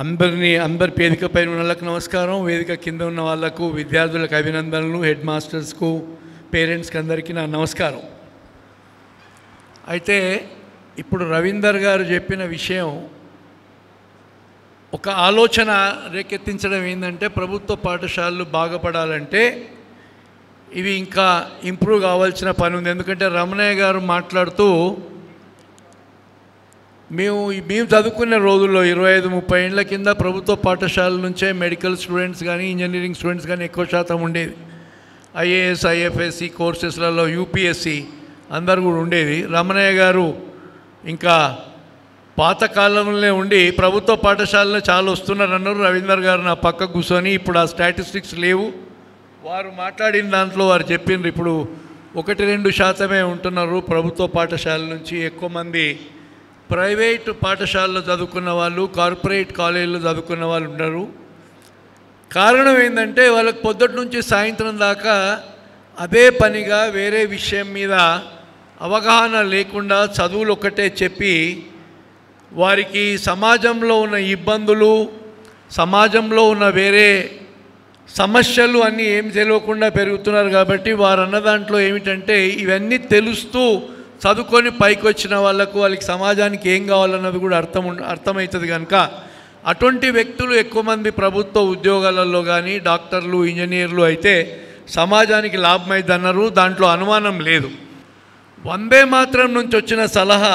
అందరి వేదిక పైన ఉన్న వాళ్ళకి నమస్కారం, వేదిక కింద ఉన్న వాళ్ళకు విద్యార్థులకు అభినందనలు, హెడ్ మాస్టర్స్కు, పేరెంట్స్కి అందరికీ నా నమస్కారం. అయితే ఇప్పుడు రవీందర్ గారు చెప్పిన విషయం ఒక ఆలోచన రేకెత్తించడం ఏంటంటే, ప్రభుత్వ పాఠశాలలు బాగుపడాలంటే ఇవి ఇంకా ఇంప్రూవ్ కావాల్సిన పని ఉంది. ఎందుకంటే రమణయ్య గారు మాట్లాడుతూ మేము చదువుకునే రోజుల్లో 25-30 ఏళ్ల కింద ప్రభుత్వ పాఠశాల నుంచే మెడికల్ స్టూడెంట్స్ కానీ ఇంజనీరింగ్ స్టూడెంట్స్ కానీ ఎక్కువ శాతం ఉండేది. ఐఏఎస్ ఐఎఫ్ఎస్సి కోర్సెస్లలో యూపీఎస్సి అందరు కూడా ఉండేది. రమణయ్య గారు ఇంకా పాతకాలంలో ఉండి ప్రభుత్వ పాఠశాలలో చాలా వస్తున్నారు అన్నారు. రవీందర్ గారు నా పక్క కూర్చొని ఇప్పుడు ఆ స్టాటిస్టిక్స్ లేవు, వారు మాట్లాడిన దాంట్లో వారు చెప్పిండ్రు ఇప్పుడు 1-2% ఉంటున్నారు ప్రభుత్వ పాఠశాల నుంచి. ఎక్కువ మంది ప్రైవేటు పాఠశాలలో చదువుకున్న వాళ్ళు, కార్పొరేట్ కాలేజీలో చదువుకున్న వాళ్ళు ఉన్నారు. కారణం ఏంటంటే వాళ్ళకి పొద్దుటి నుంచి సాయంత్రం దాకా అదే పనిగా వేరే విషయం మీద అవగాహన లేకుండా చదువులు ఒక్కటే చెప్పి వారికి సమాజంలో ఉన్న ఇబ్బందులు, సమాజంలో ఉన్న వేరే సమస్యలు అన్నీ ఏం తెలియకుండా పెరుగుతున్నారు. కాబట్టి వారు అన్న దాంట్లో ఏమిటంటే ఇవన్నీ తెలుస్తూ చదువుకొని పైకి వచ్చిన వాళ్ళకి సమాజానికి ఏం కావాలన్నది కూడా అర్థమవుతుంది. కనుక అటువంటి వ్యక్తులు ఎక్కువ మంది ప్రభుత్వ ఉద్యోగాలలో కానీ డాక్టర్లు, ఇంజనీర్లు అయితే సమాజానికి లాభమైంది అన్నారు, దాంట్లో అనుమానం లేదు. వందే మాత్రం నుంచి వచ్చిన సలహా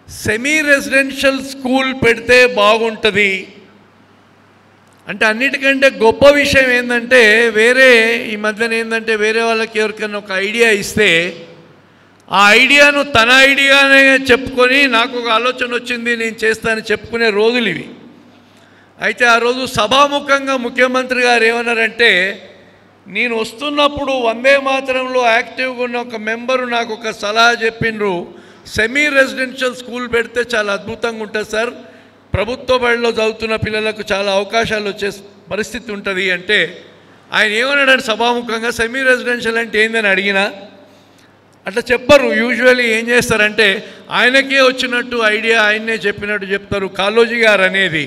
సెమీ రెసిడెన్షియల్ స్కూల్ పెడితే బాగుంటుంది అంటే, అన్నిటికంటే గొప్ప విషయం ఏంటంటే ఈ మధ్యన ఏంటంటే వేరే వాళ్ళకి ఎవరికైనా ఒక ఐడియా ఇస్తే ఆ ఐడియాను తన ఐడియానే చెప్పుకొని నాకు ఒక ఆలోచన వచ్చింది నేను చేస్తానని చెప్పుకునే రోజులు ఇవి. అయితే ఆ రోజు సభాముఖంగా ముఖ్యమంత్రి గారు ఏమన్నారంటే, నేను వస్తున్నప్పుడు వందే మాతరంలో యాక్టివ్గా ఉన్న ఒక మెంబరు నాకు ఒక సలహా చెప్పిండ్రు, సెమీ రెసిడెన్షియల్ స్కూల్ పెడితే చాలా అద్భుతంగా ఉంటుంది సార్, ప్రభుత్వ బడిలో చదువుతున్న పిల్లలకు చాలా అవకాశాలు వచ్చే పరిస్థితి ఉంటుంది అంటే, ఆయన ఏమన్నాడని సభాముఖంగా సెమీ రెసిడెన్షియల్ అంటే ఏందని అడిగినా అట్లా చెప్పరు. యూజువల్లీ ఏం చేస్తారంటే ఆయనకే వచ్చినట్టు ఐడియా ఆయన్నే చెప్పినట్టు చెప్తారు. కాళోజీ గారు అనేది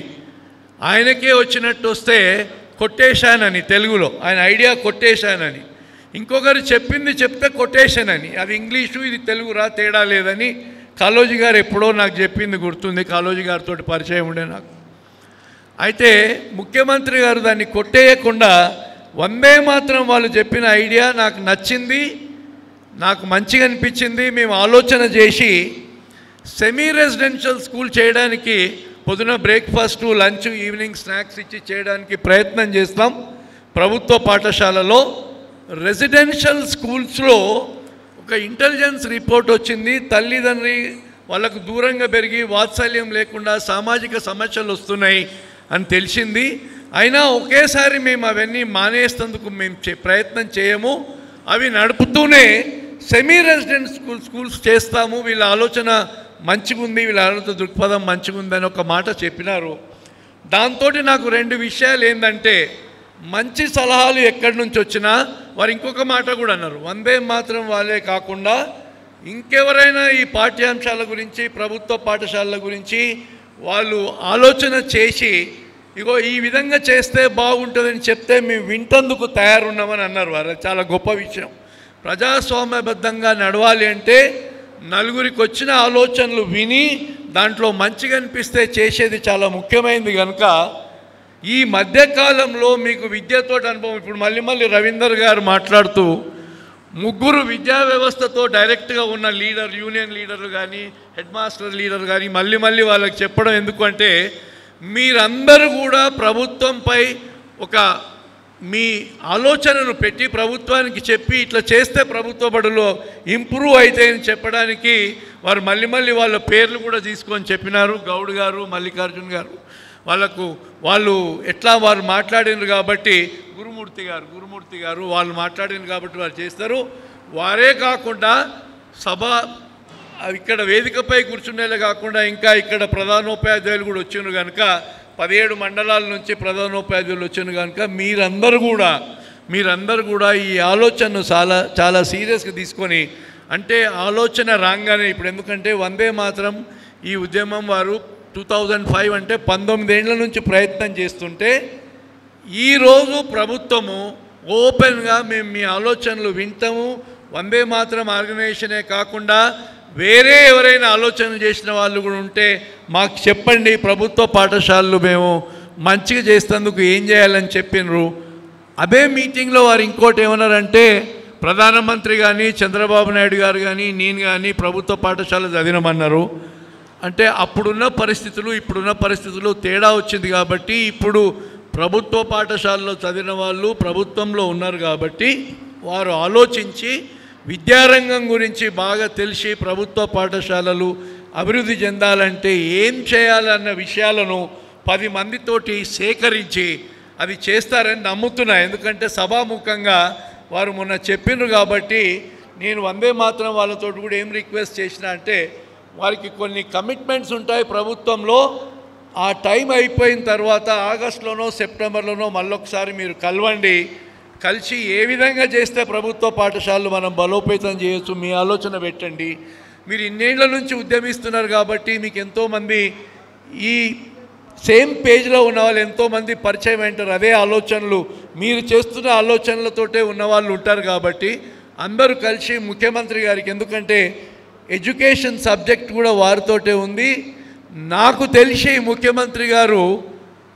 ఆయనకే వచ్చినట్టు వస్తే కొట్టేశానని, తెలుగులో ఆయన ఐడియా కొట్టేశానని, ఇంకొకరు చెప్పింది చెప్తే కొటేషన్ అని, అది ఇంగ్లీషు ఇది తెలుగు తేడా లేదని కాళోజీ గారు ఎప్పుడో నాకు చెప్పింది గుర్తుంది. కాళోజీ గారితో పరిచయం ఉండే నాకు. అయితే ముఖ్యమంత్రి గారు దాన్ని కొట్టేయకుండా వందే మాత్రం వాళ్ళు చెప్పిన ఐడియా నాకు నచ్చింది, నాకు మంచిగా అనిపించింది, మేము ఆలోచన చేసి సెమీ రెసిడెన్షియల్ స్కూల్ చేయడానికి పొద్దున బ్రేక్ఫాస్టు, లంచ్, ఈవినింగ్ స్నాక్స్ ఇచ్చి చేయడానికి ప్రయత్నం చేస్తాం. ప్రభుత్వ పాఠశాలలో రెసిడెన్షియల్ స్కూల్స్లో ఒక ఇంటెలిజెన్స్ రిపోర్ట్ వచ్చింది. తల్లిదండ్రి వాళ్ళకు దూరంగా పెరిగి వాత్సల్యం లేకుండా సామాజిక సమస్యలు వస్తున్నాయి అని తెలిసింది. అయినా ఒకేసారి మేము అవన్నీ మానేస్తేందుకు మేము ప్రయత్నం చేయము, అవి నడుపుతూనే సెమీ రెసిడెంట్ స్కూల్స్ చేస్తాము, వీళ్ళ ఆలోచన మంచిగుంది, వీళ్ళ ఆలోచన దృక్పథం మంచిగుందని ఒక మాట చెప్పినారు. దాంతో నాకు 2 విషయాలు ఏంటంటే, మంచి సలహాలు ఎక్కడి నుంచి వచ్చినా వారు ఇంకొక మాట కూడా అన్నారు, వందే మాత్రం వాళ్ళే కాకుండా ఇంకెవరైనా ఈ పాఠ్యాంశాల గురించి, ప్రభుత్వ పాఠశాలల గురించి వాళ్ళు ఆలోచన చేసి ఇగో ఈ విధంగా చేస్తే బాగుంటుందని చెప్తే మేము వింటందుకు తయారున్నామని అన్నారు. వారు చాలా గొప్ప విషయం. ప్రజాస్వామ్యబద్ధంగా నడవాలి అంటే నలుగురికి వచ్చిన ఆలోచనలు విని దాంట్లో మంచిగా అనిపిస్తే చేసేది చాలా ముఖ్యమైనది. కనుక ఈ మధ్యకాలంలో మీకు విద్యతో అనుభవం, ఇప్పుడు మళ్ళీ రవీందర్ గారు మాట్లాడుతూ 3 విద్యా వ్యవస్థతో డైరెక్ట్గా ఉన్న లీడర్, యూనియన్ లీడర్లు కానీ హెడ్ మాస్టర్ లీడర్ కానీ మళ్ళీ వాళ్ళకి చెప్పడం ఎందుకంటే, మీరందరూ కూడా ప్రభుత్వంపై ఒక మీ ఆలోచనను పెట్టి ప్రభుత్వానికి చెప్పి ఇట్లా చేస్తే ప్రభుత్వ బడులో ఇంప్రూవ్ అవుతాయని చెప్పడానికి వారు మళ్ళీ వాళ్ళ పేర్లు కూడా తీసుకొని చెప్పినారు. గౌడ్ గారు, మల్లికార్జున్ గారు, వాళ్ళు ఎట్లా వారు మాట్లాడినారు కాబట్టి గురుమూర్తి గారు వాళ్ళు మాట్లాడినారు కాబట్టి వారు చేస్తారు. వారే కాకుండా ఇక్కడ వేదికపై కూర్చునేలా కాకుండా ఇంకా ఇక్కడ ప్రధానోపాధ్యాయులు కూడా వచ్చినారు. కనుక 17 మండలాల నుంచి ప్రధానోపాధ్యాయులు వచ్చినారు. కనుక మీరందరూ కూడా ఈ ఆలోచనను చాలా సీరియస్గా తీసుకొని, అంటే ఆలోచన రాగానే ఇప్పుడు ఎందుకంటే వందే మాత్రం ఈ ఉద్యమం వారు 2005 అంటే 19 ఏళ్ల నుంచి ప్రయత్నం చేస్తుంటే ఈరోజు ప్రభుత్వము ఓపెన్గా మేము మీ ఆలోచనలు వింటాము, వందే మాతరం ఆర్గనైజేషనే కాకుండా వేరే ఎవరైనా ఆలోచనలు చేసిన వాళ్ళు కూడా ఉంటే మాకు చెప్పండి, ప్రభుత్వ పాఠశాలలు మేము మంచిగా చేసేందుకు ఏం చేయాలని చెప్పినారు. అదే మీటింగ్లో వారు ఇంకోటి ఏమన్నారంటే, ప్రధానమంత్రి కానీ చంద్రబాబు నాయుడు గారు కానీ నేను కానీ ప్రభుత్వ పాఠశాల చదివినమన్నారు. అంటే అప్పుడున్న పరిస్థితులు ఇప్పుడున్న పరిస్థితులు తేడా వచ్చింది కాబట్టి ఇప్పుడు ప్రభుత్వ పాఠశాలలో చదివిన వాళ్ళు ప్రభుత్వంలో ఉన్నారు కాబట్టి వారు ఆలోచించి విద్యారంగం గురించి బాగా తెలిసి ప్రభుత్వ పాఠశాలలు అభివృద్ధి చెందాలంటే ఏం చేయాలన్న విషయాలను 10 మందితోటి సేకరించి అది చేస్తారని నమ్ముతున్నా. ఎందుకంటే సభాముఖంగా వారు మొన్న చెప్పినారు కాబట్టి నేను వందే మాత్రం వాళ్ళతో కూడా ఏం రిక్వెస్ట్ చేసిన అంటే, వారికి కొన్ని కమిట్మెంట్స్ ఉంటాయి ప్రభుత్వంలో, ఆ టైం అయిపోయిన తర్వాత ఆగస్టులోనో సెప్టెంబర్లోనో మళ్ళొకసారి మీరు కలవండి, కలిసి ఏ విధంగా చేస్తే ప్రభుత్వ పాఠశాలలు మనం బలోపేతం చేయొచ్చు మీ ఆలోచన పెట్టండి. మీరు ఇన్నేళ్ల నుంచి ఉద్యమిస్తున్నారు కాబట్టి మీకు ఎంతోమంది ఈ సేమ్ పేజ్లో ఉన్న వాళ్ళు ఎంతోమంది పరిచయం అంటారు. అదే ఆలోచనలు మీరు చేస్తున్న ఆలోచనలతోటే ఉన్నవాళ్ళు ఉంటారు కాబట్టి అందరూ కలిసి ముఖ్యమంత్రి గారికి, ఎందుకంటే ఎడ్యుకేషన్ సబ్జెక్ట్ కూడా వారితోటే ఉంది. నాకు తెలిసి ముఖ్యమంత్రి గారు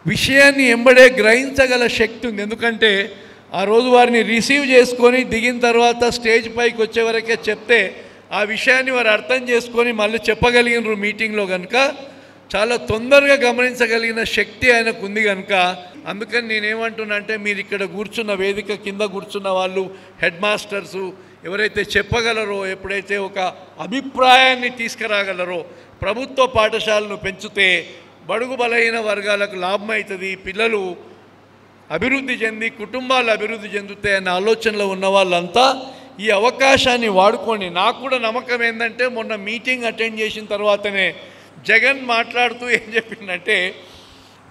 విషయాన్ని ఎంబడే గ్రహించగల శక్తి ఉంది. ఎందుకంటే ఆ రోజు వారిని రిసీవ్ చేసుకొని దిగిన తర్వాత స్టేజ్ పైకి వచ్చే వరకే చెప్తే ఆ విషయాన్ని వారు అర్థం చేసుకొని మళ్ళీ చెప్పగలిగినారు మీటింగ్లో. కనుక చాలా తొందరగా గమనించగలిగిన శక్తి ఆయనకు ఉంది. కనుక అందుకని నేనేమంటున్నా అంటే, మీరు ఇక్కడ కూర్చున్న వేదిక కింద కూర్చున్న వాళ్ళు హెడ్ మాస్టర్సు ఎవరైతే చెప్పగలరో, ఎప్పుడైతే ఒక అభిప్రాయాన్ని తీసుకురాగలరో, ప్రభుత్వ పాఠశాలను పెంచితే బడుగు బలహీన వర్గాలకు లాభం అవుతుంది, పిల్లలు అభివృద్ధి చెంది కుటుంబాలు అభివృద్ధి చెందుతాయి అన్న ఆలోచనలో ఉన్న వాళ్ళంతా ఈ అవకాశాన్ని వాడుకోండి. నాకు కూడా నమ్మకం ఏంటంటే, మొన్న మీటింగ్ అటెండ్ చేసిన తర్వాతనే జగన్ మాట్లాడుతూ ఏం చెప్పిందంటే,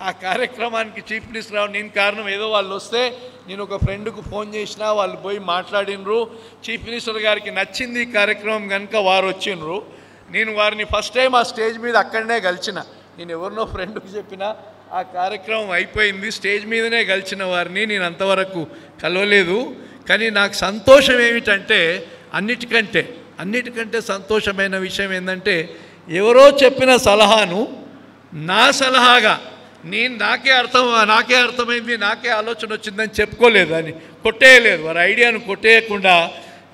ఆ కార్యక్రమానికి చీఫ్ మినిస్టర్ రావు నేను కారణం, ఏదో వాళ్ళు వస్తే నేను ఒక ఫ్రెండ్కు ఫోన్ చేసినా వాళ్ళు పోయి మాట్లాడినరు, చీఫ్ మినిస్టర్ గారికి నచ్చింది ఈ కార్యక్రమం కనుక వారు వచ్చిండ్రు. నేను వారిని ఫస్ట్ టైం ఆ స్టేజ్ మీద అక్కడనే కలిసిన. నేను ఎవరినో ఫ్రెండ్కి చెప్పినా ఆ కార్యక్రమం అయిపోయింది, స్టేజ్ మీదనే కలిసిన వారిని నేను అంతవరకు కలవలేదు. కానీ నాకు సంతోషం ఏమిటంటే, అన్నిటికంటే సంతోషమైన విషయం ఏంటంటే, ఎవరో చెప్పిన సలహాను నా సలహాగా నాకే అర్థమైంది, నాకే ఆలోచన వచ్చిందని చెప్పుకోలేదు, అని కొట్టేయలేదు. వారి ఐడియాను కొట్టేయకుండా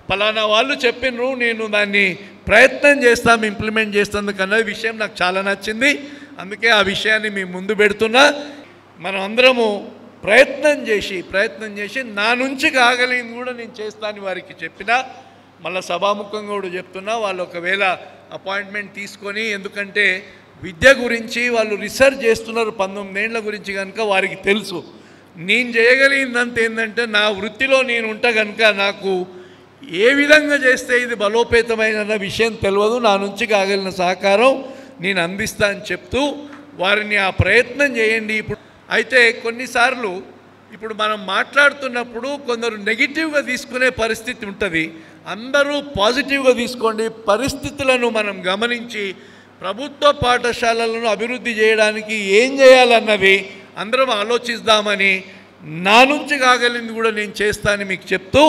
ఫలానా వాళ్ళు చెప్పినరు, నేను దాన్ని ప్రయత్నం చేస్తాం ఇంప్లిమెంట్ చేస్తాను విషయం నాకు చాలా నచ్చింది. అందుకే ఆ విషయాన్ని మీ ముందు పెడుతున్నా. మనం అందరము ప్రయత్నం చేసి నా నుంచి కాగలిగింది కూడా నేను చేస్తాను వారికి చెప్పినా. మళ్ళీ సభాముఖంగా కూడా చెప్తున్నా, వాళ్ళు ఒకవేళ అపాయింట్మెంట్ తీసుకొని, ఎందుకంటే విద్య గురించి వాళ్ళు రీసెర్చ్ చేస్తున్నారు 19 ఏళ్ల గురించి కనుక వారికి తెలుసు. నేను చేయగలిగిందంత ఏంటంటే, నా వృత్తిలో నేను ఉంటా కనుక నాకు ఏ విధంగా చేస్తే ఇది బలోపేతమైన విషయం తెలియదు, నా నుంచి కాగలిగిన సహకారం నేను అందిస్తా అని చెప్తూ వారిని ఆ ప్రయత్నం చేయండి. అయితే కొన్నిసార్లు ఇప్పుడు మనం మాట్లాడుతున్నప్పుడు కొందరు నెగిటివ్గా తీసుకునే పరిస్థితి ఉంటుంది, అందరూ పాజిటివ్గా తీసుకోండి. పరిస్థితులను మనం గమనించి ప్రభుత్వ పాఠశాలలను అభివృద్ధి చేయడానికి ఏం చేయాలన్నది అందరం ఆలోచిద్దామని, నా నుంచి కాగలిగింది కూడా నేను చేస్తానని మీకు చెప్తూ,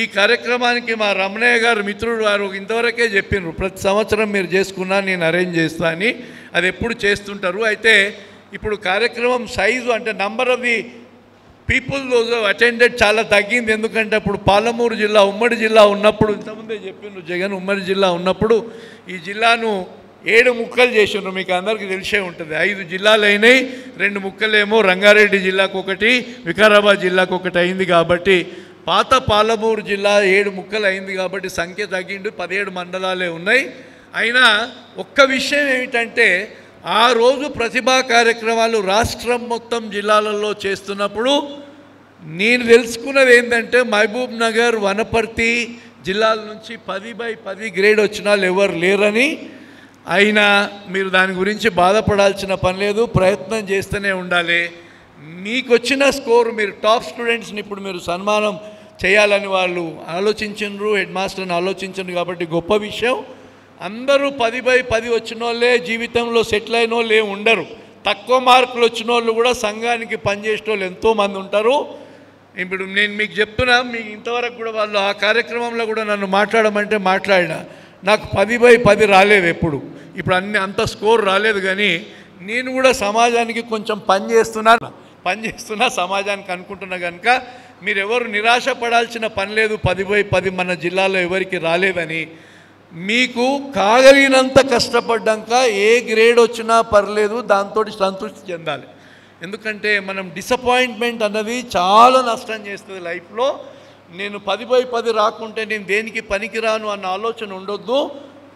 ఈ కార్యక్రమానికి మా రమణయ్య గారు మిత్రుడు వారు ఇంతవరకే చెప్పినారు, ప్రతి సంవత్సరం మీరు చేసుకున్నా నేను అరేంజ్ చేస్తా అని. అది ఎప్పుడు చేస్తుంటారు. అయితే ఇప్పుడు కార్యక్రమం సైజు అంటే number of the people attended చాలా తగ్గింది. ఎందుకంటే అప్పుడు పాలమూరు జిల్లా ఉమ్మడి జిల్లా ఉన్నప్పుడు, ఇంతకుముందే చెప్పిండ్రు జగన్, ఉమ్మడి జిల్లా ఉన్నప్పుడు ఈ జిల్లాను 7 ముక్కలు చేసిండ్రు. మీకు అందరికీ తెలిసే ఉంటుంది. 5 జిల్లాలు అయినాయి, 2 ముక్కలేమో రంగారెడ్డి జిల్లాకు ఒకటి, వికారాబాద్ జిల్లాకు ఒకటి అయింది. కాబట్టి పాత పాలమూరు జిల్లా 7 ముక్కలు అయింది కాబట్టి సంఖ్య తగ్గిండు, 17 మండలాలే ఉన్నాయి. అయినా ఒక్క విషయం ఏమిటంటే, ఆ రోజు ప్రతిభా కార్యక్రమాలు రాష్ట్రం మొత్తం జిల్లాలలో చేస్తున్నప్పుడు నేను తెలుసుకున్నది ఏంటంటే, మహబూబ్ నగర్, వనపర్తి జిల్లాల నుంచి 10/10 గ్రేడ్ వచ్చిన వాళ్ళు ఎవరు లేరని. అయినా మీరు దాని గురించి బాధపడాల్సిన పని లేదు, ప్రయత్నం చేస్తూనే ఉండాలి. మీకు వచ్చిన స్కోర్, మీరు టాప్ స్టూడెంట్స్ని ఇప్పుడు మీరు సన్మానం చేయాలని వాళ్ళు ఆలోచించరు, హెడ్ మాస్టర్ని ఆలోచించరు కాబట్టి గొప్ప విషయం. అందరూ 10/10 వచ్చిన వాళ్ళే జీవితంలో సెటిల్ అయిన వాళ్ళే ఉండరు. తక్కువ మార్కులు వచ్చిన వాళ్ళు కూడా సంఘానికి పనిచేసే వాళ్ళు ఎంతోమంది ఉంటారు. ఇప్పుడు నేను మీకు చెప్తున్నా, మీకు ఇంతవరకు కూడా వాళ్ళు ఆ కార్యక్రమంలో కూడా నన్ను మాట్లాడమంటే మాట్లాడినా, నాకు 10/10 రాలేదు ఎప్పుడు. ఇప్పుడు అంత స్కోర్ రాలేదు, కానీ నేను కూడా సమాజానికి కొంచెం పనిచేస్తున్నా సమాజానికి అనుకుంటున్నా. కనుక మీరెవరు నిరాశ పడాల్సిన పని లేదు. 10/10 మన జిల్లాలో ఎవరికి రాలేదని. మీకు కాగలిగినంత కష్టపడ్డాక ఏ గ్రేడ్ వచ్చినా పర్లేదు, దాంతో సంతృప్తి చెందాలి. ఎందుకంటే మనం డిసప్పాయింట్మెంట్ అన్నది చాలా నష్టం చేస్తుంది లైఫ్లో. నేను 10/10 రాకుంటే నేను దేనికి పనికిరాను అన్న ఆలోచన ఉండొద్దు.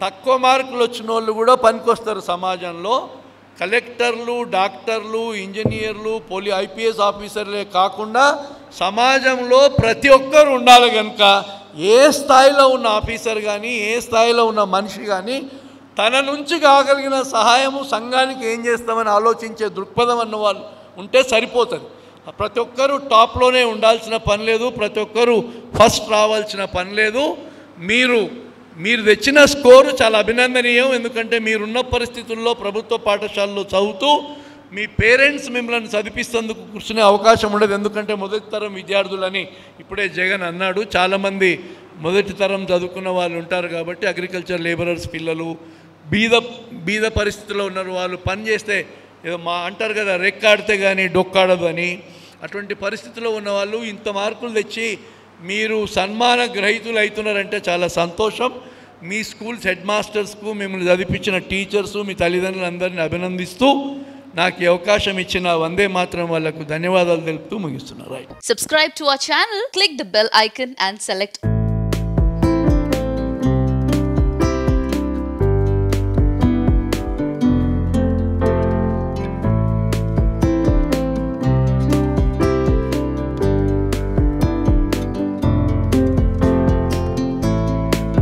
తక్కువ మార్కులు వచ్చిన వాళ్ళు కూడా పనికొస్తారు సమాజంలో. కలెక్టర్లు, డాక్టర్లు, ఇంజనీర్లు, ఐపీఎస్ ఆఫీసర్లే కాకుండా సమాజంలో ప్రతి ఒక్కరు ఉండాలి. కనుక ఏ స్థాయిలో ఉన్న ఆఫీసర్ కానీ, ఏ స్థాయిలో ఉన్న మనిషి కానీ తన నుంచి కాగలిగిన సహాయము సంఘానికి ఏం చేస్తామని ఆలోచించే దృక్పథం అన్న వాళ్ళు ఉంటే సరిపోతుంది. ప్రతి ఒక్కరూ టాప్లోనే ఉండాల్సిన పని లేదు, ప్రతి ఒక్కరూ ఫస్ట్ రావాల్సిన పని లేదు. మీరు తెచ్చిన స్కోరు చాలా అభినందనీయం. ఎందుకంటే మీరున్న పరిస్థితుల్లో ప్రభుత్వ పాఠశాలలో చదువుతూ మీ పేరెంట్స్ మిమ్మల్ని చదివిస్తేందుకు కూర్చునే అవకాశం ఉండదు. ఎందుకంటే మొదటి తరం విద్యార్థులని ఇప్పుడే జగన్ అన్నాడు. చాలామంది మొదటి తరం చదువుకున్న వాళ్ళు ఉంటారు కాబట్టి అగ్రికల్చర్ లేబరర్స్ పిల్లలు, బీద పరిస్థితుల్లో ఉన్నారు. వాళ్ళు పని చేస్తే ఏదో అంటారు కదా, రెక్కాడితే కానీ డొక్కాడదు అని. అటువంటి పరిస్థితిలో ఉన్నవాళ్ళు ఇంత మార్కులు తెచ్చి మీరు సన్మాన గ్రహీతులు అవుతున్నారంటే చాలా సంతోషం. మీ స్కూల్స్ హెడ్ మాస్టర్స్కు, మిమ్మల్ని చదివించిన టీచర్సు, మీ తల్లిదండ్రులందరినీ అభినందిస్తూ నాకు ఈ అవకాశం ఇచ్చిన వందే మాత్రం వాళ్ళకు ధన్యవాదాలు తెలుపుతూ ముగిస్తున్నారు. Subscribe to our channel, click the bell icon and select